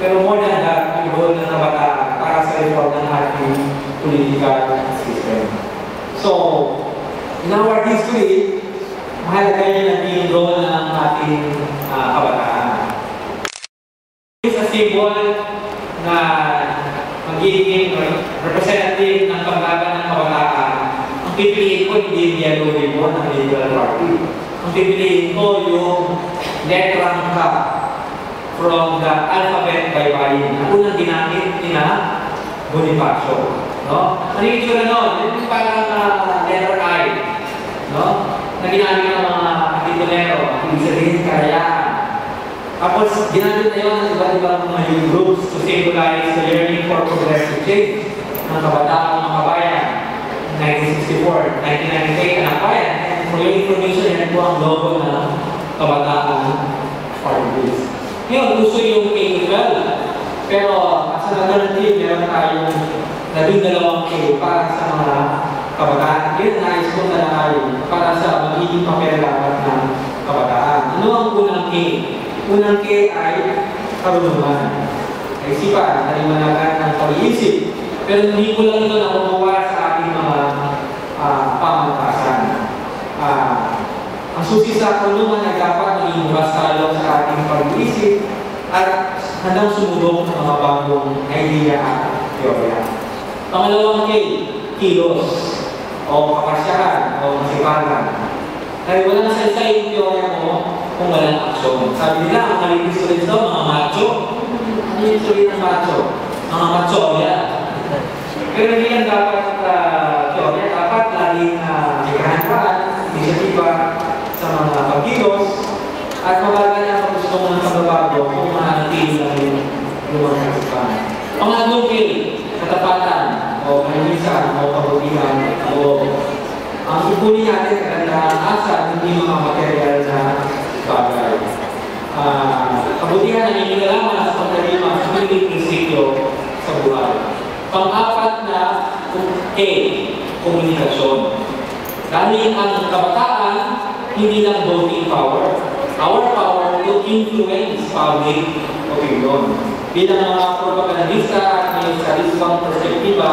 Pero more than that, yung role ng kabataan para sa reform ng ating political system. So, in our history, mahalaga yung naging role ng ating kabataan. It's a symbol na magiging representative ng paglaban ng kabataan. Ang pipiliin ko hindi yung yellow ribbon ng Liberal Party. Ang pipiliin ko yung letrang K from the alphabet by Bayin. Ang unang ginamit nila, Bonifacio. No? Ano yung itsura nun? Yung parang letter I. No? Na ginamit ng mga kapitolero. Ibig sabihin, karayaan. Tapos, ginamit na yun ng iba't-ibang mga youth groups to symbolize the yearning for progressive change ng kabataang mga kabayan. 1964, 1998, anak bayan. For your information, yan po ang logo ng kabataan parties. Ngayon, gusto yung K-12. Pero, as an alternative, meron tayong 12 K para sa mga kabataan. Yun, nais ko na lang para sa magiging papel-lapat ng kabataan. Ano ang unang K? Unang K ay karunungan. Kaisipan, kalimanagan ng pag-iisip. Pero hindi ko lang ito nakukuha sa ating mga pamantasan. Ang susi sa karunungan ay dapat maging bastalo sa ating pag-iisip at handang sumulong sa mga bagong idea at teorya. Pangalawang K, kilos o kapasyahan o masipagan. Dahil walang salsa yung teorya mo kung walang aksyon. Sabi nila, ang malinis ko rin ito, mga macho. Ano yung sabihin ng macho? Mga machoya. Pero hindi yan dapat teorya. Dapat laging kahantaan, inisitiba sa mga pagkilos at mabagal ang pagustong ng pagbabago kung mahanatili lang yung lumang kasipan. Pangatlong K, katapatan o kalinisan o kabutihan o ang ipunin natin kagandahan asa hindi mga material na bagay. Kabutihan na nilalaman sa pagkalima sa piling prinsipyo sa buhay. Pang-apat na K, komunikasyon. Dahil ang kabataan, hindi lang voting power. Our power to influence public opinion. Bilang mga propagandista at may sariling perspektiba,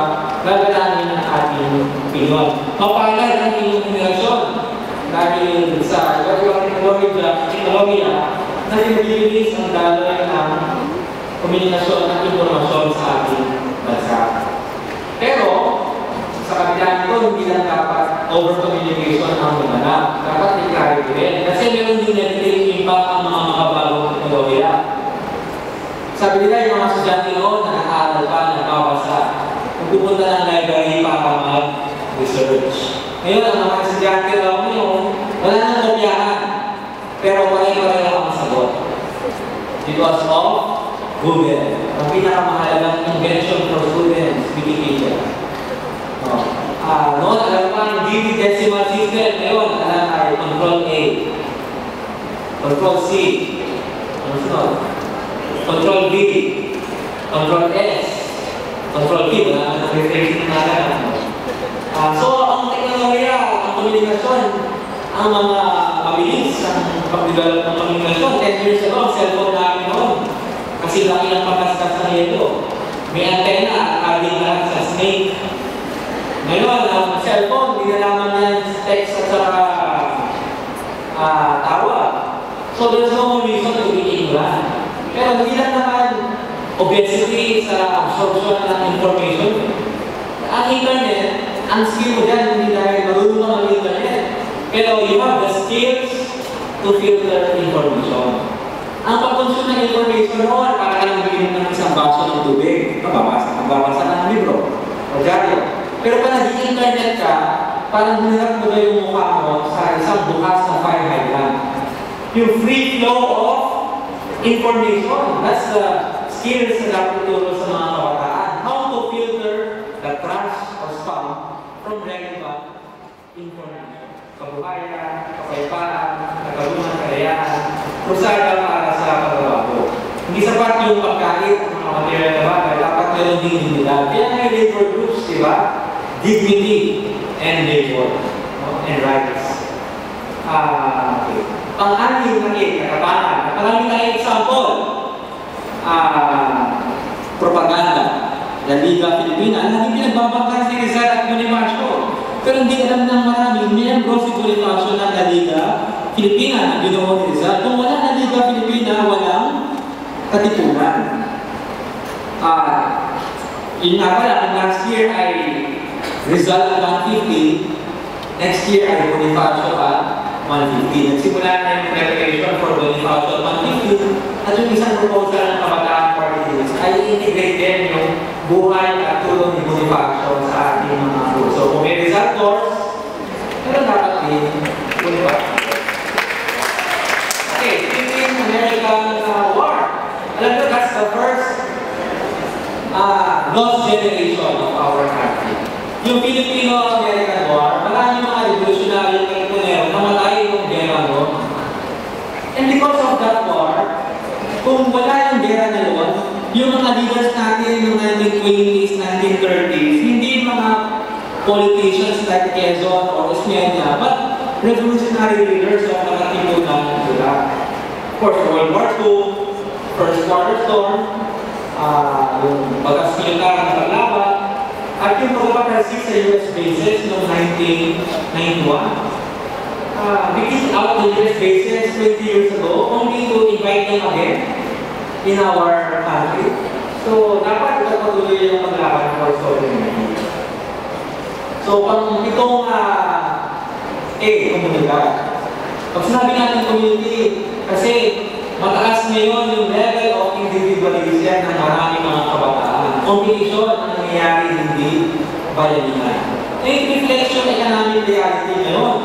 gagalanin ang ating opinion. Mapalad ang inyong komunikasyon dahil sa iba't-ibang teknolohiya na nabilis ang daloy ng komunikasyon at informasyon sa ating bansa. Pero, sa kabila nito, hindi lang dapat over-communication ang lumanap. Dapat i-clarity rin. Kasi meron din negative impact ang mga makabagong teknolohiya. Sabi nila yung mga estudyante noon na nag-aaral pa, nagbabasa. Pupunta ng library para mag-research. Ngayon, ang mga estudyante ngayon, wala nang kopyahan. Pero pare-pareho ang sagot. Because of Google. Ang pinakamahalagang invention for students, Wikipedia. Noon, alam pa ang DD decimal system. Ngayon, alam ay Control A, Control C, Control B, Control S, Control P, wala ang refreshing na lang. So, ang teknolohiya, ang komunikasyon, ang mga mabilis, ang pag-develop ng komunikasyon, 10 years ago, ang cellphone namin noon. Kasi laki ng pagkaskas ng yelo. May antena, adding lahat sa snake. Ngayon, ang cellphone, hindi na naman yan text at saka tawag. So, there's no more reason to be ignorant. Pero hindi lang naman obesity sa absorption ng information. Ang internet, ang skill mo dyan, hindi dahil marunong ka mag-internet. Pero you have the skills to filter information. Ang pag-consume ng information noon, para lang bigyan ng isang baso ng tubig. Magbabasa ng libro o dyaryo. Pero pag nag-internet ka, parang hinarap mo na yung mukha mo sa isang bukas na fire hydrant. Yung free flow of information. That's the skills na dapat ituro sa mga kabataan. How to filter the trash or spam from relevant information. Kabuhayan, kapayapaan, katarungan, kalayaan, krusada para sa pagbabago. Hindi sapat yung pagkait ng mga material na bagay, dapat meron din dignidad. Kaya nga yung labor groups, di ba? Dignity and labor, and rights. Pang-anim na katatanan. Marami tayong example. Liga Filipina, lagi pinagbabangka si Rizal at Bonifacio. Pero hindi alam ng maraming miyembro si Bonifacio ng La Liga Filipina na binuo ni Rizal. Kung wala na Liga Filipina, walang katipunan. Yun nga pala, kung last year ay Rizal at 150, next year ay Bonifacio at 150. Nagsimula na yung preparation for Bonifacio at 150 at yung isang proposal ng Kabataan Party List ay integrate din yung buhay at tulong ni Bonifacio sa ating mga group. So kung may Rizal course, pero dapat din Bonifacio. Okay, Philippine-American War. Alam nyo, that's the first lost generation of our country. Yung Filipino-American War, maraming mga revolutionary Filipinero namatay yung gera mo. And because of that war, kung wala yung gera na yun, yung mga leaders natin yung 1920s, 1930s, hindi mga politicians like Quezon or Osmeña, but revolutionary leaders na nakatimunan sila. Of course, World War II, First Waterstorm, yung pagkas-militar na paglaban, at yung pagpapatalsik sa US bases noong 1991. Bikin out the US bases 20 years ago, only to invite them again in our country. So, dapat patuloy yung paglaban for sovereignty. So, pang itong komunidad. Pag sinabi natin community, kasi mataas ngayon yung level of individualism ng maraming mga kabataan. Competition ang nangyayari hindi bayanihan. Reflection economic reality ngayon.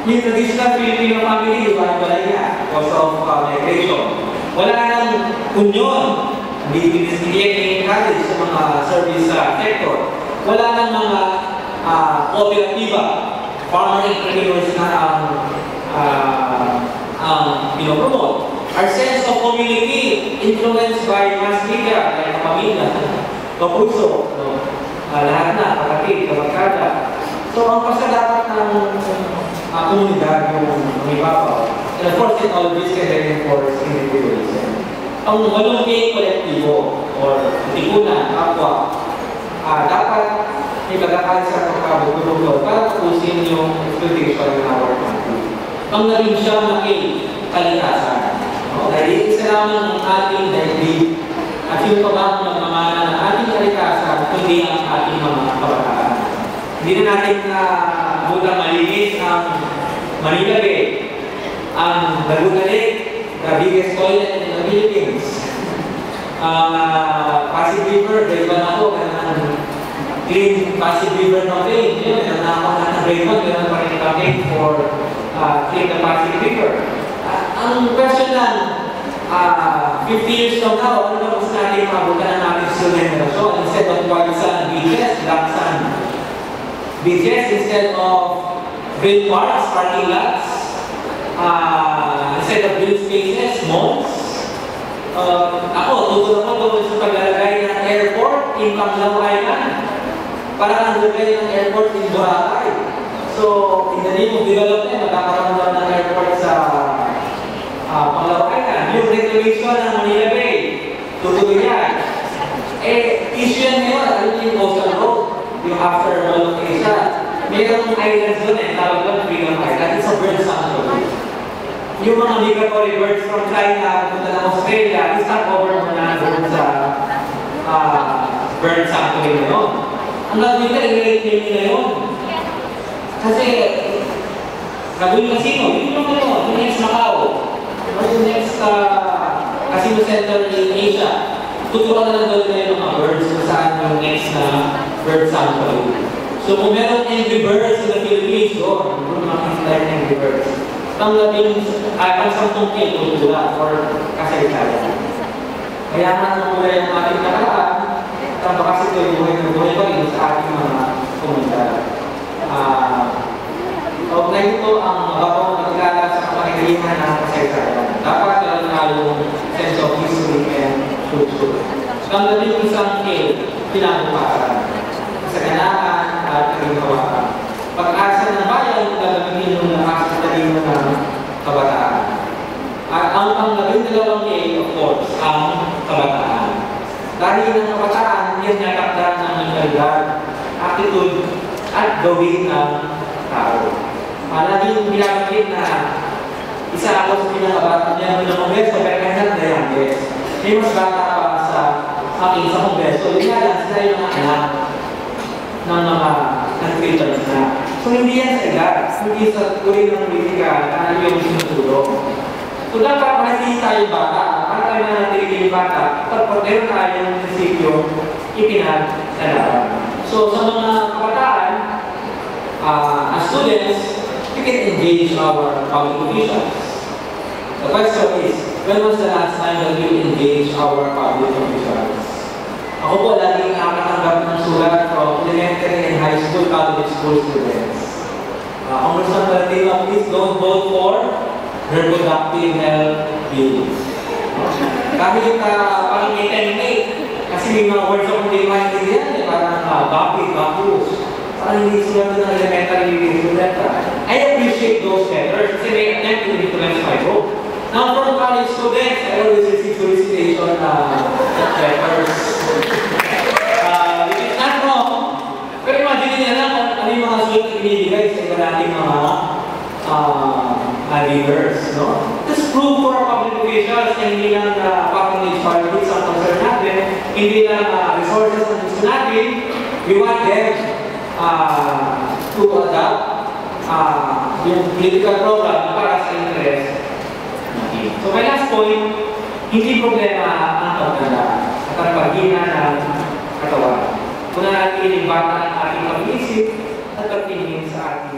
Yung traditional Filipino family, wala yan because of migration. Wala nang union, hindi encourage sa mga service sector. Wala nang mga kooperatiba, farmer entrepreneurs na ang pinopromote. Our sense of community influenced by mass media, like pamilya, kapuso, lahat na, kapatid, kamagkada. So, ang pasadapat ng komunidad yung umibabaw. And of course, it always can reinforce individualism. Ang walong kolektibo or tipunan, kapwa, dapat may pagkakalit sa pagkabutulog para tapusin yung exploitation ng our country. Ang naging siyang naking kalikasan. Dahil isa lamang ang ating daigdig at yung pabang magmamana ng ating kalikasan, kundi ang ating mga kabataan. Hindi na natin butang malinis ang Manila Bay, ang Laguna Lake, the biggest toilet in the Philippines. Pasig River, grade 1 ako, ganang clean Pasig River campaign. Yun, ako na grade 1, ganang pa rin campaign for clean the Pasig River. Ang question lang, 50 years from now, ano ba gusto natin mabutan ng ating student generation? Instead of white sand beaches, black sand beaches, instead of green parks, parking lots, instead of green spaces, malls. Ako, tutulong ko doon sa paglalagay ng airport in Panglao Island. Para ang lagay ng airport in Boracay. So, in the name of development, magkakaroon daw ng airport sa Panglao Island. Yung regulation ng Manila Bay, tutuloy yan. Issue yan ngayon, ano yung coastal road, yung after Mall of Asia. Mayroong islands doon tawag doon Freedom Island. It's a bird sanctuary. Yung mga migratory birds from China, punta ng Australia, stop over muna doon sa bird sanctuary na yun. Ang gagawin ka, i-rate nila yun. Kasi, gagawin casino, yun yung next Macau. Yung next casino center in Asia. Tuturuan na lang doon na yung mga birds kung saan yung next na bird sanctuary. So kung meron angry birds in the Philippines, doon makikita yung angry birds. Tanggapin ang 10 kilotula or kasaysayan. Kaya nga mula yung ating nakaraan, tamba kasi ito yung buhay pa rin sa ating mga komunidad. Kaugnay ito ang mababang pagkala sa kapakilihan ng kasaysayan. Dapat lalong sense of history and culture. Tanggapin yung isang pinabukasan. Kasaganahan at kaginhawakan. Pag-asa ng bayan, gagamitin yung lakas sa talino ng kabataan. At ang pang-12 of course, ang kabataan. Dahil ang kabataan, yan natakda ng personalidad, attitude, at gawin ng tao. Laging binabanggit na isa ako sa pinakabata niya ng Kongreso, pero kahit na youngest. May mas bata pa sa akin sa Kongreso. Yun nga lang, sila yung mga anak ng mga nag-filters na. So hindi yan sa edad, hindi sa uri ng politika na yung sinutulong. So dapat manatili tayo bata, para tayo manatili yung bata, pag meron tayong prinsipyo, ipinag-alaban. So sa mga kabataan, as students, we can engage our public officials. The question is, when was the last time that we engage our public officials? Ako po, laging nakatanggap ng sulat from elementary and high school, college school students. Congressman Valentino, please don't vote for reproductive health bills. Kahit parang may kasi may mga words of hindi maintindihan, parang bapus. Parang hindi sila ng elementary student. I appreciate those letters kasi they attempt to influence my vote. Now, from college students, I always receive solicitation letters. Which is not wrong. Pero imagine niya na kung ano yung mga sulat na binibigay sa iba nating mga leaders. No? Just prove for our public officials na hindi lang patronage politics ang concern natin, hindi lang resources ang gusto natin. We want them to adopt yung political program para sa interest natin. So my last point, hindi problema ang pagtanda at ang paghina ng katawan. Kung natin yung bata ang ating pag-iisip at pagtingin sa ating